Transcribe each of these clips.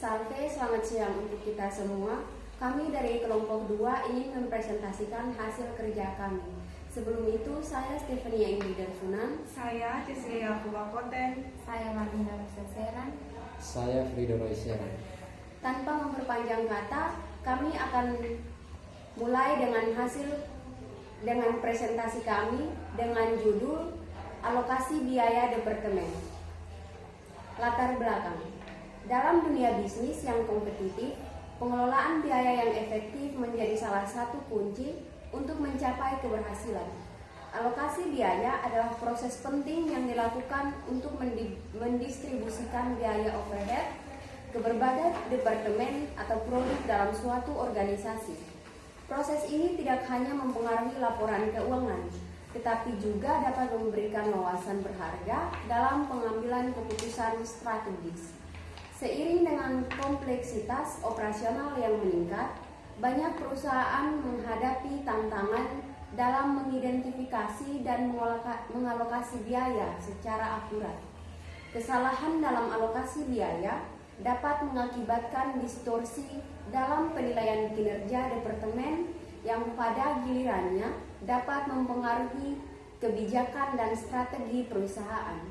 Salve, selamat siang untuk kita semua. Kami dari kelompok 2 ingin mempresentasikan hasil kerja kami. Sebelum itu, saya Stefania Indi Darfunan. Saya Cecilia Kuwakoten. Saya Martina Seseran. Saya Frido Royseran. Tanpa memperpanjang kata, kami akan mulai dengan presentasi kami dengan judul Alokasi Biaya Departemen. Latar belakang. Dalam dunia bisnis yang kompetitif, pengelolaan biaya yang efektif menjadi salah satu kunci untuk mencapai keberhasilan. Alokasi biaya adalah proses penting yang dilakukan untuk mendistribusikan biaya overhead ke berbagai departemen atau produk dalam suatu organisasi. Proses ini tidak hanya mempengaruhi laporan keuangan, tetapi juga dapat memberikan wawasan berharga dalam pengambilan keputusan strategis. Seiring dengan kompleksitas operasional yang meningkat, banyak perusahaan menghadapi tantangan dalam mengidentifikasi dan mengalokasi biaya secara akurat. Kesalahan dalam alokasi biaya dapat mengakibatkan distorsi dalam penilaian kinerja departemen yang pada gilirannya dapat mempengaruhi kebijakan dan strategi perusahaan.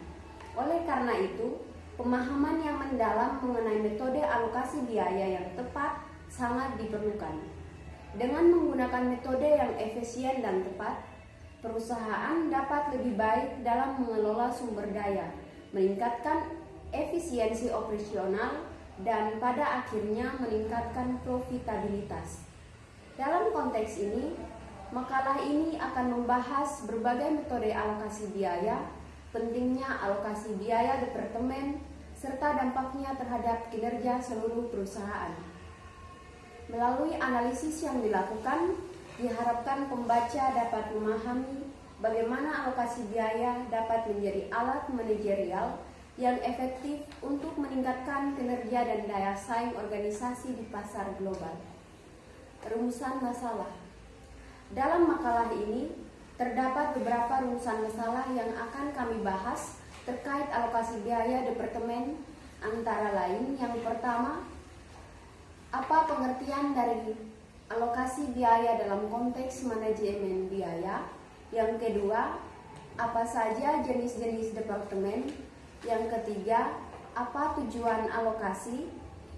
Oleh karena itu, pemahaman yang mendalam mengenai metode alokasi biaya yang tepat sangat diperlukan. Dengan menggunakan metode yang efisien dan tepat, perusahaan dapat lebih baik dalam mengelola sumber daya, meningkatkan efisiensi operasional, dan pada akhirnya meningkatkan profitabilitas. Dalam konteks ini, makalah ini akan membahas berbagai metode alokasi biaya, pentingnya alokasi biaya departemen, serta dampaknya terhadap kinerja seluruh perusahaan. Melalui analisis yang dilakukan, diharapkan pembaca dapat memahami bagaimana alokasi biaya dapat menjadi alat manajerial yang efektif untuk meningkatkan kinerja dan daya saing organisasi di pasar global. Rumusan masalah. Dalam makalah ini, terdapat beberapa rumusan masalah yang akan kami bahas terkait alokasi biaya departemen, antara lain yang pertama, apa pengertian dari alokasi biaya dalam konteks manajemen biaya? Yang kedua, apa saja jenis-jenis departemen? Yang ketiga, apa tujuan alokasi?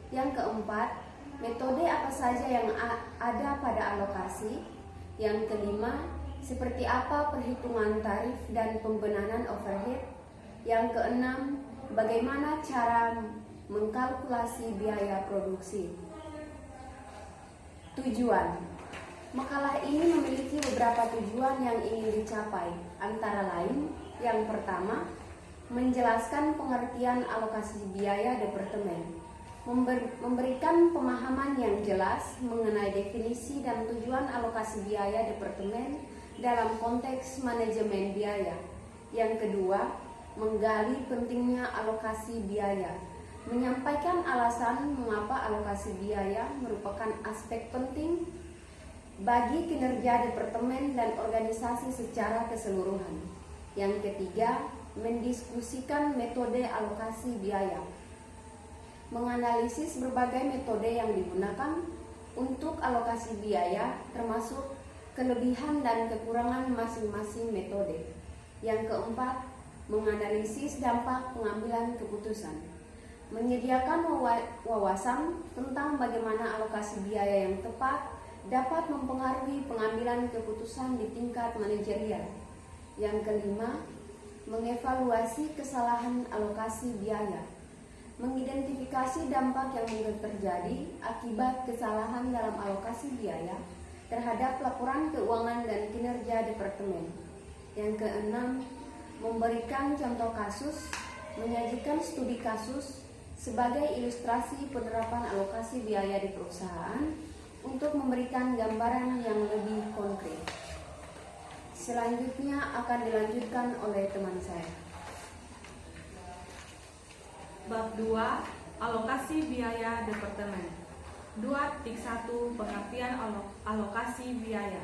Yang keempat, metode apa saja yang ada pada alokasi? Yang kelima, seperti apa perhitungan tarif dan pembenahan overhead? Yang keenam, bagaimana cara mengkalkulasi biaya produksi? Tujuan. Makalah ini memiliki beberapa tujuan yang ingin dicapai, antara lain, yang pertama, menjelaskan pengertian alokasi biaya departemen, memberikan pemahaman yang jelas mengenai definisi dan tujuan alokasi biaya departemen dalam konteks manajemen biaya. Yang kedua, menggali pentingnya alokasi biaya, menyampaikan alasan mengapa alokasi biaya merupakan aspek penting bagi kinerja departemen dan organisasi secara keseluruhan. Yang ketiga, mendiskusikan metode alokasi biaya, menganalisis berbagai metode yang digunakan untuk alokasi biaya, termasuk kelebihan dan kekurangan masing-masing metode. Yang keempat, menganalisis dampak pengambilan keputusan, menyediakan wawasan tentang bagaimana alokasi biaya yang tepat dapat mempengaruhi pengambilan keputusan di tingkat manajerial. Yang kelima, mengevaluasi kesalahan alokasi biaya, mengidentifikasi dampak yang mungkin terjadi akibat kesalahan dalam alokasi biaya terhadap laporan keuangan dan kinerja departemen. Yang keenam, memberikan contoh kasus, menyajikan studi kasus sebagai ilustrasi penerapan alokasi biaya di perusahaan untuk memberikan gambaran yang lebih konkret. Selanjutnya akan dilanjutkan oleh teman saya. Bab 2. Alokasi biaya departemen. 2.1 Pengertian alokasi biaya.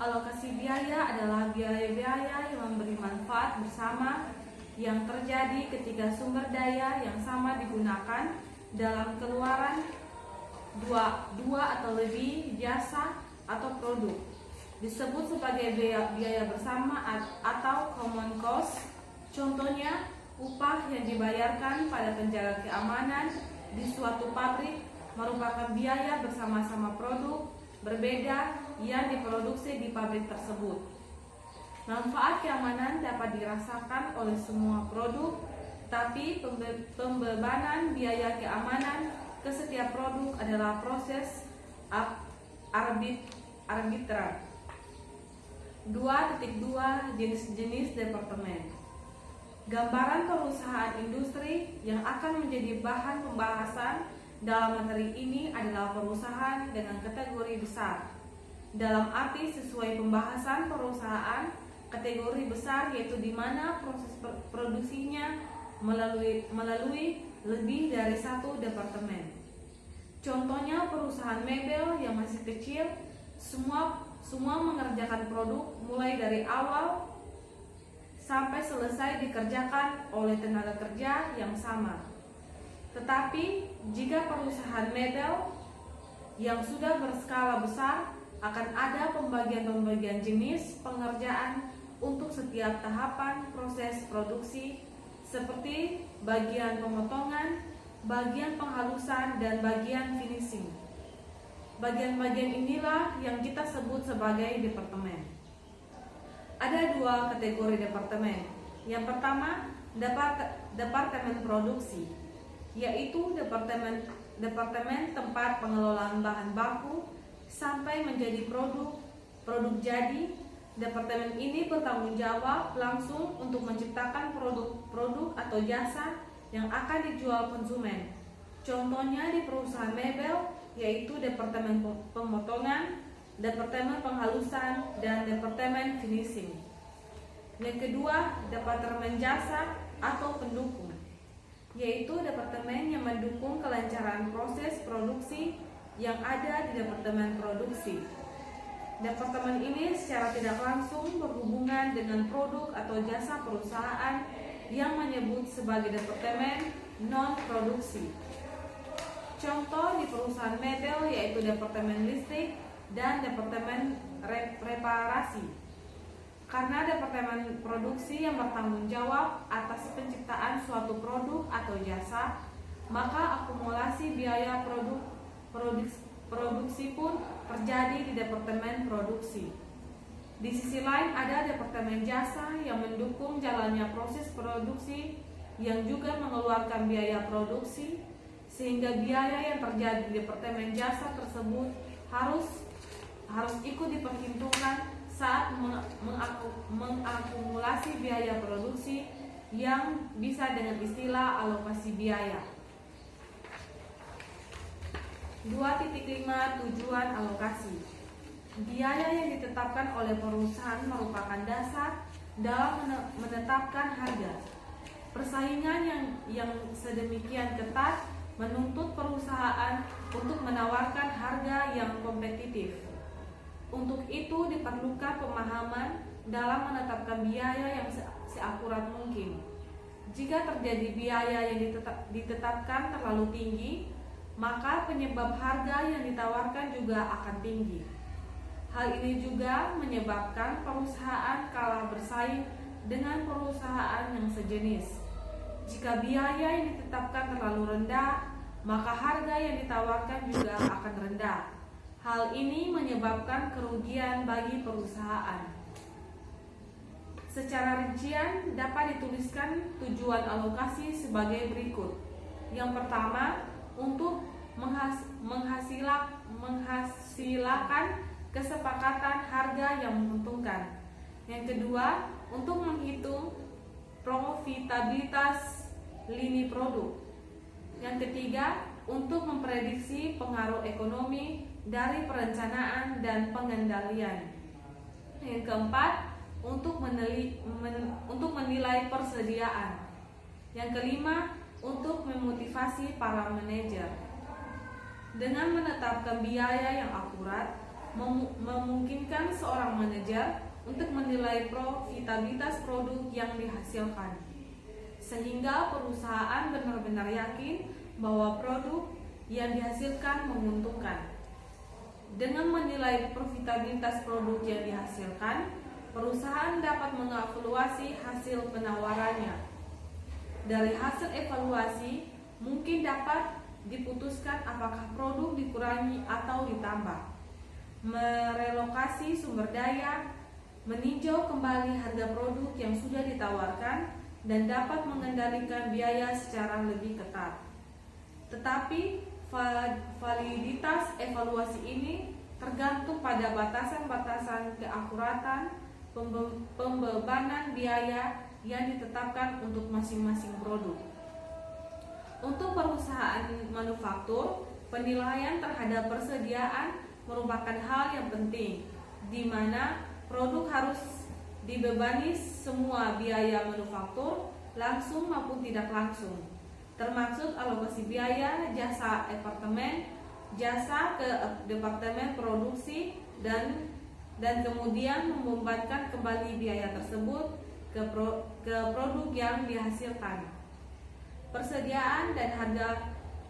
Alokasi biaya adalah biaya-biaya yang memberi manfaat bersama yang terjadi ketika sumber daya yang sama digunakan dalam keluaran dua atau lebih jasa atau produk. Disebut sebagai biaya bersama atau common cost. Contohnya, upah yang dibayarkan pada penjaga keamanan di suatu pabrik merupakan biaya bersama-sama produk berbeda yang diproduksi di pabrik tersebut. Manfaat keamanan dapat dirasakan oleh semua produk, tapi pembebanan biaya keamanan ke setiap produk adalah proses arbitrar. 2.2 Jenis-jenis departemen. Gambaran perusahaan industri yang akan menjadi bahan pembahasan dalam materi ini adalah perusahaan dengan kategori besar. Dalam arti sesuai pembahasan perusahaan kategori besar, yaitu di mana proses produksinya melalui lebih dari satu departemen. Contohnya perusahaan mebel yang masih kecil, semua mengerjakan produk mulai dari awal sampai selesai dikerjakan oleh tenaga kerja yang sama. Tetapi jika perusahaan mebel yang sudah berskala besar, akan ada pembagian jenis pengerjaan untuk setiap tahapan proses produksi, seperti bagian pemotongan, bagian penghalusan, dan bagian finishing. Bagian-bagian inilah yang kita sebut sebagai departemen. Ada dua kategori departemen. Yang pertama, departemen produksi, yaitu departemen tempat pengelolaan bahan baku sampai menjadi produk jadi. Departemen ini bertanggung jawab langsung untuk menciptakan produk atau jasa yang akan dijual konsumen. Contohnya di perusahaan mebel, yaitu departemen pemotongan, departemen penghalusan, dan departemen finishing. Yang kedua, departemen jasa atau pendukung, yaitu departemen yang mendukung kelancaran proses produksi yang ada di departemen produksi. Departemen ini secara tidak langsung berhubungan dengan produk atau jasa perusahaan yang menyebut sebagai departemen non-produksi. Contoh di perusahaan mebel yaitu departemen listrik dan departemen reparasi. Karena departemen produksi yang bertanggung jawab atas penciptaan suatu produk atau jasa, maka akumulasi biaya produksi pun terjadi di departemen produksi. Di sisi lain ada departemen jasa yang mendukung jalannya proses produksi yang juga mengeluarkan biaya produksi, sehingga biaya yang terjadi di departemen jasa tersebut harus ikut diperhitungkan saat mengakumulasi biaya produksi yang bisa dengan istilah alokasi biaya. 2.5 Tujuan alokasi. Biaya yang ditetapkan oleh perusahaan merupakan dasar dalam menetapkan harga. Persaingan yang sedemikian ketat menuntut perusahaan untuk menawarkan harga yang kompetitif. Untuk itu diperlukan pemahaman dalam menetapkan biaya yang seakurat mungkin. Jika terjadi biaya yang ditetapkan terlalu tinggi, maka penyebab harga yang ditawarkan juga akan tinggi. Hal ini juga menyebabkan perusahaan kalah bersaing dengan perusahaan yang sejenis. Jika biaya yang ditetapkan terlalu rendah, maka harga yang ditawarkan juga akan rendah. Hal ini menyebabkan kerugian bagi perusahaan. Secara rincian dapat dituliskan tujuan alokasi sebagai berikut. Yang pertama, untuk menghasilkan kesepakatan harga yang menguntungkan. Yang kedua, untuk menghitung profitabilitas lini produk. Yang ketiga, untuk memprediksi pengaruh ekonomi dari perencanaan dan pengendalian. Yang keempat, untuk menilai persediaan. Yang kelima, untuk memotivasi para manajer. Dengan menetapkan biaya yang akurat, memungkinkan seorang manajer untuk menilai profitabilitas produk yang dihasilkan, sehingga perusahaan benar-benar yakin bahwa produk yang dihasilkan menguntungkan. Dengan menilai profitabilitas produk yang dihasilkan, perusahaan dapat mengevaluasi hasil penawarannya. Dari hasil evaluasi, mungkin dapat diputuskan apakah produk dikurangi atau ditambah, merelokasi sumber daya, meninjau kembali harga produk yang sudah ditawarkan, dan dapat mengendalikan biaya secara lebih ketat. Tetapi validitas evaluasi ini tergantung pada batasan-batasan keakuratan pembebanan biaya yang ditetapkan untuk masing-masing produk. Untuk perusahaan manufaktur, penilaian terhadap persediaan merupakan hal yang penting, di mana produk harus dibebani semua biaya manufaktur, langsung maupun tidak langsung, termasuk alokasi biaya jasa departemen, jasa ke departemen produksi, dan kemudian membebankan kembali biaya tersebut ke produk yang dihasilkan. Persediaan dan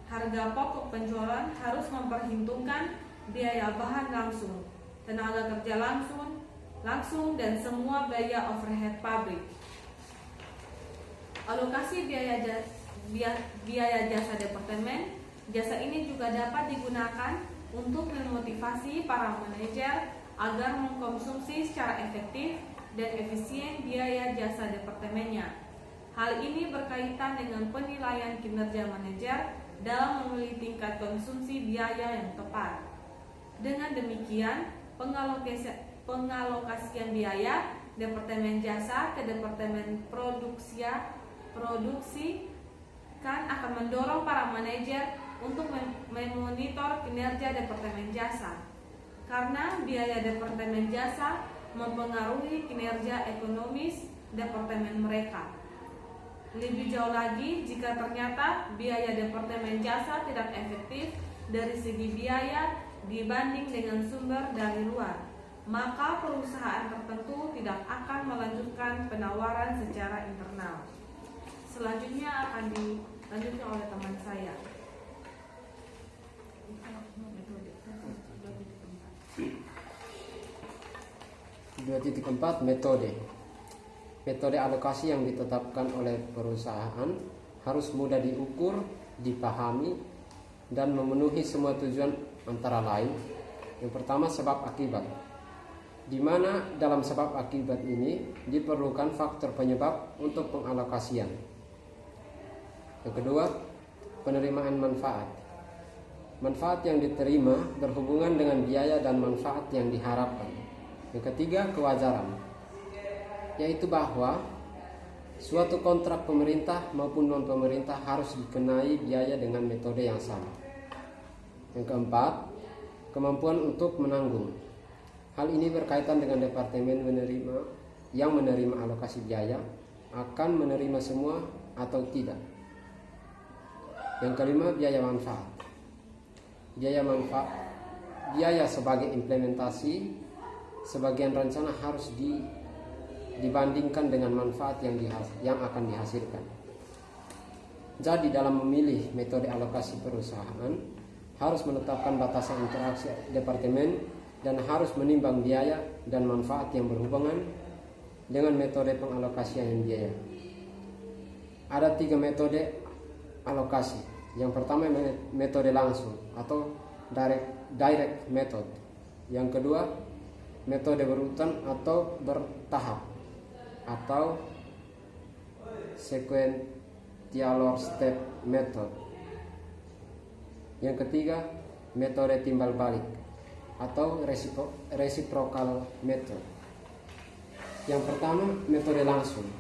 harga pokok penjualan harus memperhitungkan biaya bahan langsung, tenaga kerja langsung dan semua biaya overhead pabrik. Alokasi biaya jasa departemen. Jasa ini juga dapat digunakan untuk memotivasi para manajer agar mengkonsumsi secara efektif dan efisien biaya jasa departemennya. Hal ini berkaitan dengan penilaian kinerja manajer dalam memilih tingkat konsumsi biaya yang tepat. Dengan demikian, pengalokasian biaya departemen jasa ke departemen produksi kan akan mendorong para manajer untuk memonitor kinerja departemen jasa, karena biaya departemen jasa mempengaruhi kinerja ekonomis departemen mereka. Lebih jauh lagi, jika ternyata biaya departemen jasa tidak efektif dari segi biaya dibanding dengan sumber dari luar, maka perusahaan tertentu tidak akan melanjutkan penawaran secara internal. Selanjutnya akan dilanjutkan oleh teman saya. 2.4 Metode. Metode alokasi yang ditetapkan oleh perusahaan harus mudah diukur, dipahami, dan memenuhi semua tujuan, antara lain yang pertama sebab akibat, di mana dalam sebab akibat ini diperlukan faktor penyebab untuk pengalokasian. Yang kedua, penerimaan manfaat. Manfaat yang diterima berhubungan dengan biaya dan manfaat yang diharapkan. Yang ketiga, kewajaran, yaitu bahwa suatu kontrak pemerintah maupun non-pemerintah harus dikenai biaya dengan metode yang sama. Yang keempat, kemampuan untuk menanggung. Hal ini berkaitan dengan departemen yang menerima alokasi biaya akan menerima semua atau tidak. Yang kelima, biaya manfaat. Biaya sebagai implementasi sebagian rencana harus dibandingkan dengan manfaat yang akan dihasilkan. Jadi dalam memilih metode alokasi perusahaan harus menetapkan batasan interaksi departemen dan harus menimbang biaya dan manfaat yang berhubungan dengan metode pengalokasian biaya. Ada 3 metode alokasi. Yang pertama metode langsung atau direct method. Yang kedua metode berurutan atau bertahap atau sequential step method. Yang ketiga metode timbal balik atau reciprocal method. Yang pertama metode langsung.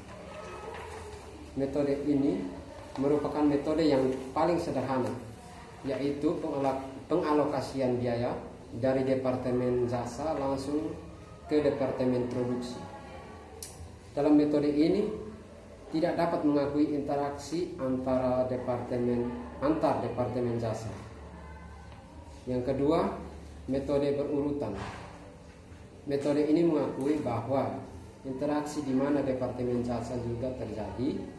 Metode ini merupakan metode yang paling sederhana, yaitu pengalokasian biaya dari departemen jasa langsung ke departemen produksi. Dalam metode ini tidak dapat mengakui interaksi antar departemen jasa. Yang kedua, metode berurutan. Metode ini mengakui bahwa interaksi di mana departemen jasa juga terjadi,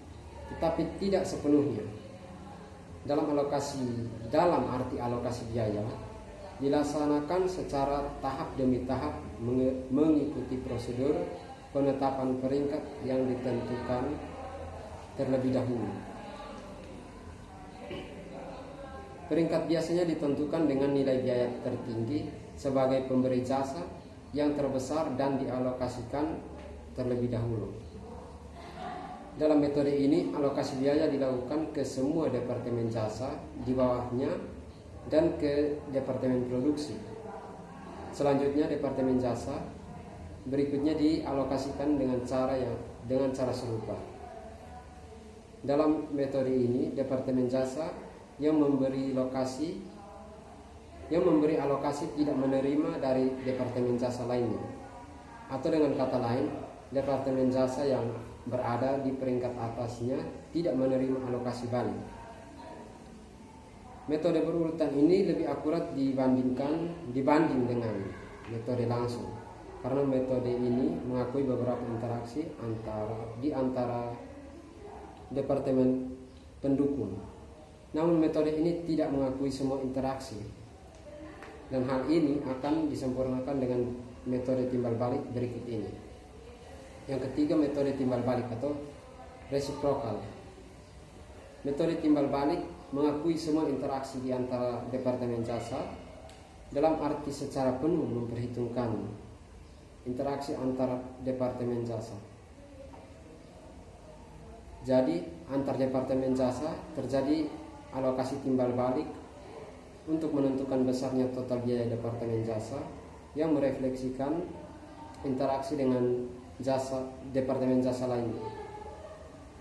tetapi tidak sepenuhnya. dalam arti alokasi biaya dilaksanakan secara tahap demi tahap mengikuti prosedur penetapan peringkat yang ditentukan terlebih dahulu. Peringkat biasanya ditentukan dengan nilai biaya tertinggi sebagai pemberi jasa yang terbesar dan dialokasikan terlebih dahulu. Dalam metode ini, alokasi biaya dilakukan ke semua departemen jasa di bawahnya dan ke departemen produksi. Selanjutnya, departemen jasa berikutnya dialokasikan dengan cara serupa. Dalam metode ini, departemen jasa yang memberi alokasi tidak menerima dari departemen jasa lainnya, atau dengan kata lain, departemen jasa yang berada di peringkat atasnya tidak menerima alokasi balik. Metode berurutan ini lebih akurat dibanding dengan metode langsung, karena metode ini mengakui beberapa interaksi antara departemen pendukung. Namun metode ini tidak mengakui semua interaksi, dan hal ini akan disempurnakan dengan metode timbal balik berikut ini. Yang ketiga, metode timbal balik atau reciprocal. Metode timbal balik mengakui semua interaksi di antara departemen jasa, dalam arti secara penuh memperhitungkan interaksi antara departemen jasa. Jadi antar departemen jasa terjadi alokasi timbal balik untuk menentukan besarnya total biaya departemen jasa yang merefleksikan interaksi dengan departemen jasa lainnya.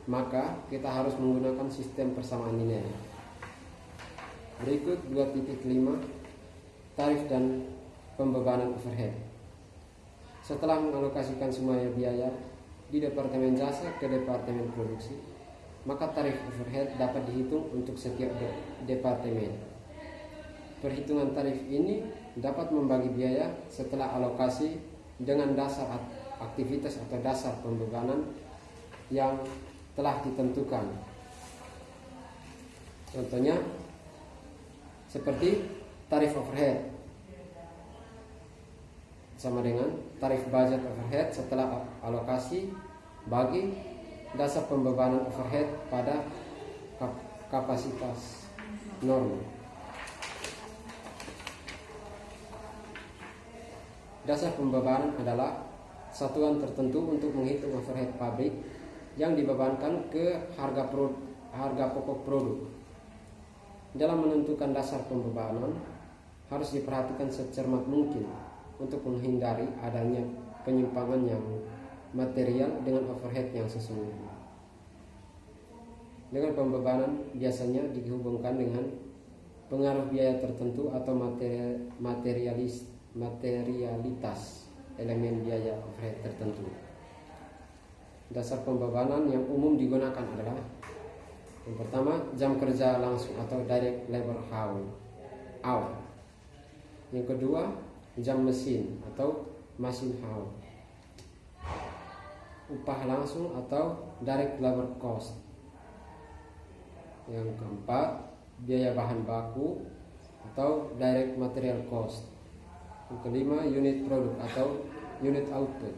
Maka kita harus menggunakan sistem persamaan linear. Berikut 2.5 tarif dan pembebanan overhead. Setelah mengalokasikan semua biaya di departemen jasa ke departemen produksi, maka tarif overhead dapat dihitung untuk setiap departemen. Perhitungan tarif ini dapat membagi biaya setelah alokasi dengan dasar aktivitas atau dasar pembebanan yang telah ditentukan. Contohnya seperti tarif overhead sama dengan tarif budget overhead setelah alokasi bagi dasar pembebanan overhead pada kapasitas normal. Dasar pembebanan adalah satuan tertentu untuk menghitung overhead pabrik yang dibebankan ke harga pokok produk. Dalam menentukan dasar pembebanan harus diperhatikan secermat mungkin untuk menghindari adanya penyimpangan yang material dengan overhead yang sesungguhnya. Dengan pembebanan biasanya dihubungkan dengan pengaruh biaya tertentu atau materialitas elemen biaya overhead tertentu. Dasar pembebanan yang umum digunakan adalah yang pertama, jam kerja langsung atau direct labor hour. Yang kedua, jam mesin atau machine hour. Upah langsung atau direct labor cost. Yang keempat, biaya bahan baku atau direct material cost. Yang kelima, unit produk atau unit output.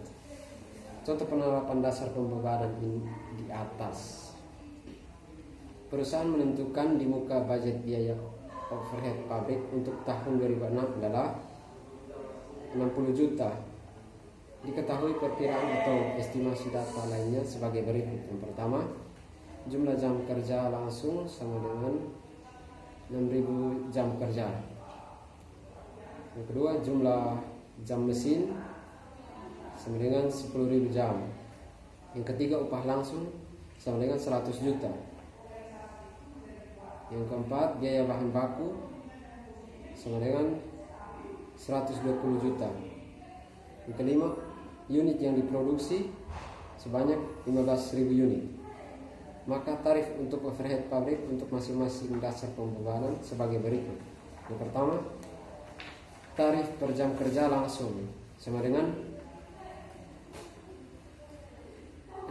Contoh penerapan dasar pembebanan ini di atas. Perusahaan menentukan di muka budget biaya overhead pabrik untuk tahun 2006 adalah 60 juta. Diketahui perkiraan atau estimasi data lainnya sebagai berikut. Yang pertama, jumlah jam kerja langsung sama dengan 6.000 jam kerja. Yang kedua, jumlah jam mesin sama dengan 10.000 jam. Yang ketiga, upah langsung sama dengan 100 juta. Yang keempat, biaya bahan baku sama dengan 120 juta. Yang kelima, unit yang diproduksi sebanyak 15.000 unit. Maka tarif untuk overhead pabrik untuk masing-masing dasar pembebanan sebagai berikut. Yang pertama, tarif per jam kerja langsung sama dengan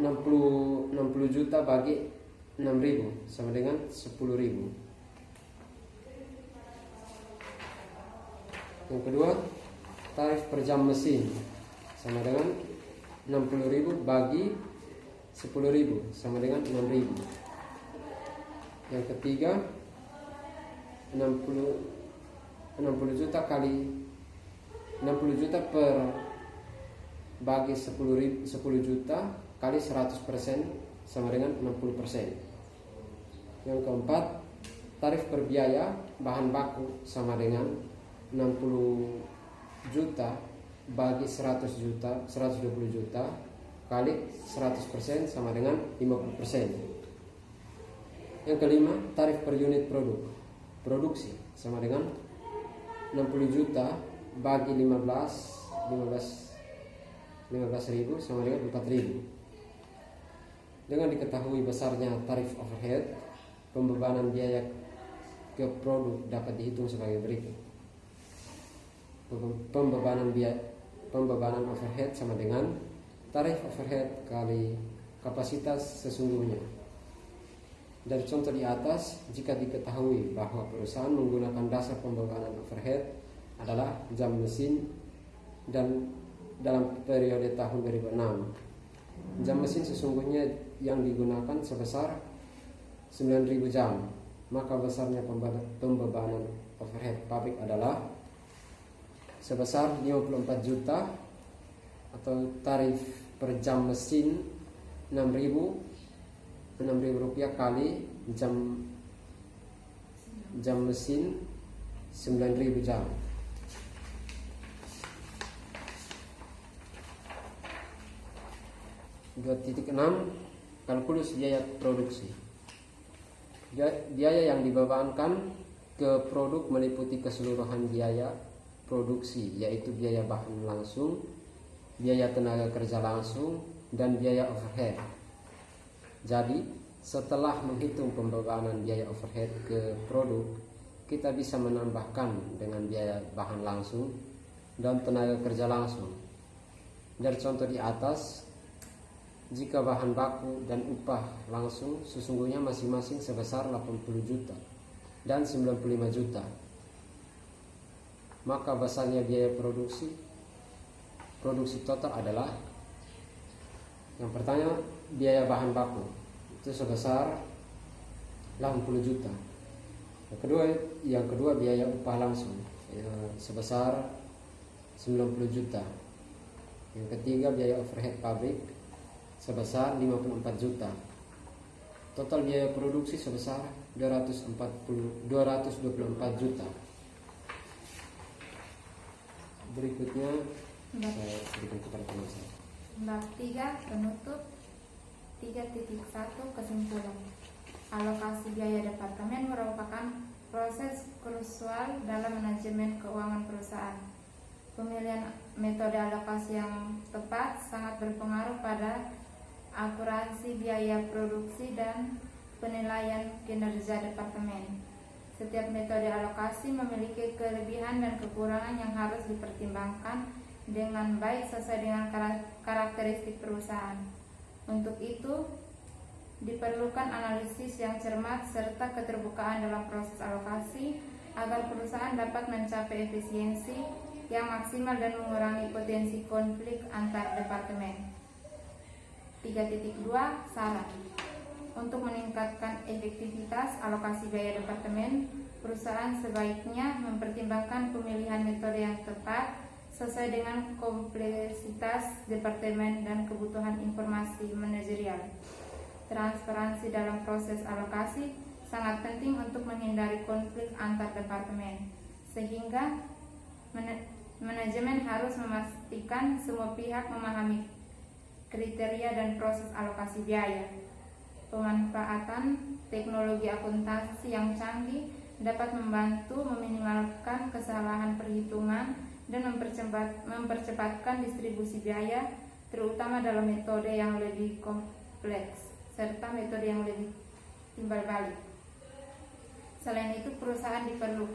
60 juta bagi 6.000 sama dengan 10.000. Yang kedua, tarif per jam mesin sama dengan 60.000 bagi 10.000 sama dengan 6.000. Yang ketiga, 60 juta kali 60 juta per bagi 10 juta kali 100% sama dengan 60%. Yang keempat, tarif per biaya bahan baku sama dengan 60 juta bagi 120 juta kali 100% sama dengan 50%. Yang kelima, tarif per unit produksi sama dengan 60 juta bagi 15.000 sama dengan 4.000. Dengan diketahui besarnya tarif overhead, pembebanan biaya ke produk dapat dihitung sebagai berikut. Pembebanan overhead sama dengan tarif overhead kali kapasitas sesungguhnya. Dari contoh di atas, jika diketahui bahwa perusahaan menggunakan dasar pembebanan overhead adalah jam mesin dan dalam periode tahun 2006, jam mesin sesungguhnya yang digunakan sebesar 9.000 jam, maka besarnya pembebanan overhead pabrik adalah sebesar 54 juta atau tarif per jam mesin 6.000 rupiah kali jam mesin 9.000 jam. Kalkulus biaya produksi. Biaya yang dibebankan ke produk meliputi keseluruhan biaya produksi, yaitu biaya bahan langsung, biaya tenaga kerja langsung, dan biaya overhead. Jadi, setelah menghitung pembebanan biaya overhead ke produk, kita bisa menambahkan dengan biaya bahan langsung dan tenaga kerja langsung. Dari contoh di atas, jika bahan baku dan upah langsung sesungguhnya masing-masing sebesar 80 juta dan 95 juta, maka besarnya biaya produksi total adalah, yang pertama, biaya bahan baku itu sebesar 80 juta. Yang kedua biaya upah langsung sebesar 90 juta. Yang ketiga biaya overhead pabrik sebesar 54 juta. Total biaya produksi sebesar 224 juta. Berikutnya saya berikan kepada teman saya. Bab 3 penutup. 3.1 kesimpulan. Alokasi biaya departemen merupakan proses krusial dalam manajemen keuangan perusahaan. Pemilihan metode alokasi yang tepat sangat berpengaruh pada akurasi biaya produksi dan penilaian kinerja departemen. Setiap metode alokasi memiliki kelebihan dan kekurangan yang harus dipertimbangkan dengan baik sesuai dengan karakteristik perusahaan. Untuk itu, diperlukan analisis yang cermat serta keterbukaan dalam proses alokasi agar perusahaan dapat mencapai efisiensi yang maksimal dan mengurangi potensi konflik antar departemen. 3.2 Saran. Untuk meningkatkan efektivitas alokasi biaya departemen, perusahaan sebaiknya mempertimbangkan pemilihan metode yang tepat sesuai dengan kompleksitas departemen dan kebutuhan informasi manajerial. Transparansi dalam proses alokasi sangat penting untuk menghindari konflik antar departemen, sehingga manajemen harus memastikan semua pihak memahami kriteria dan proses alokasi biaya. Pemanfaatan teknologi akuntansi yang canggih dapat membantu meminimalkan kesalahan perhitungan dan mempercepatkan distribusi biaya, terutama dalam metode yang lebih kompleks serta metode yang lebih timbal balik. Selain itu, perusahaan perlu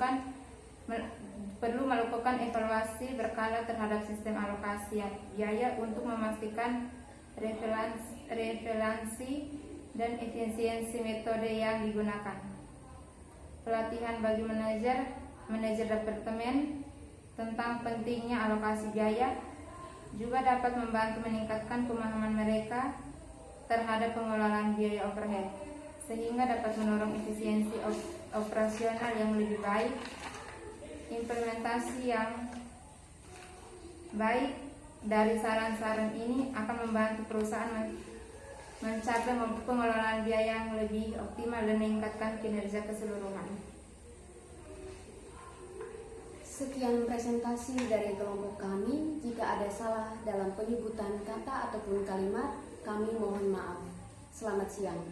melakukan evaluasi berkala terhadap sistem alokasi biaya untuk memastikan relevansi dan efisiensi metode yang digunakan. Pelatihan bagi manajer departemen tentang pentingnya alokasi biaya juga dapat membantu meningkatkan pemahaman mereka terhadap pengelolaan biaya overhead, sehingga dapat mendorong efisiensi operasional yang lebih baik. Implementasi yang baik dari saran-saran ini akan membantu perusahaan mencapai pengelolaan biaya yang lebih optimal dan meningkatkan kinerja keseluruhan. Sekian presentasi dari kelompok kami. Jika ada salah dalam penyebutan kata ataupun kalimat, kami mohon maaf. Selamat siang.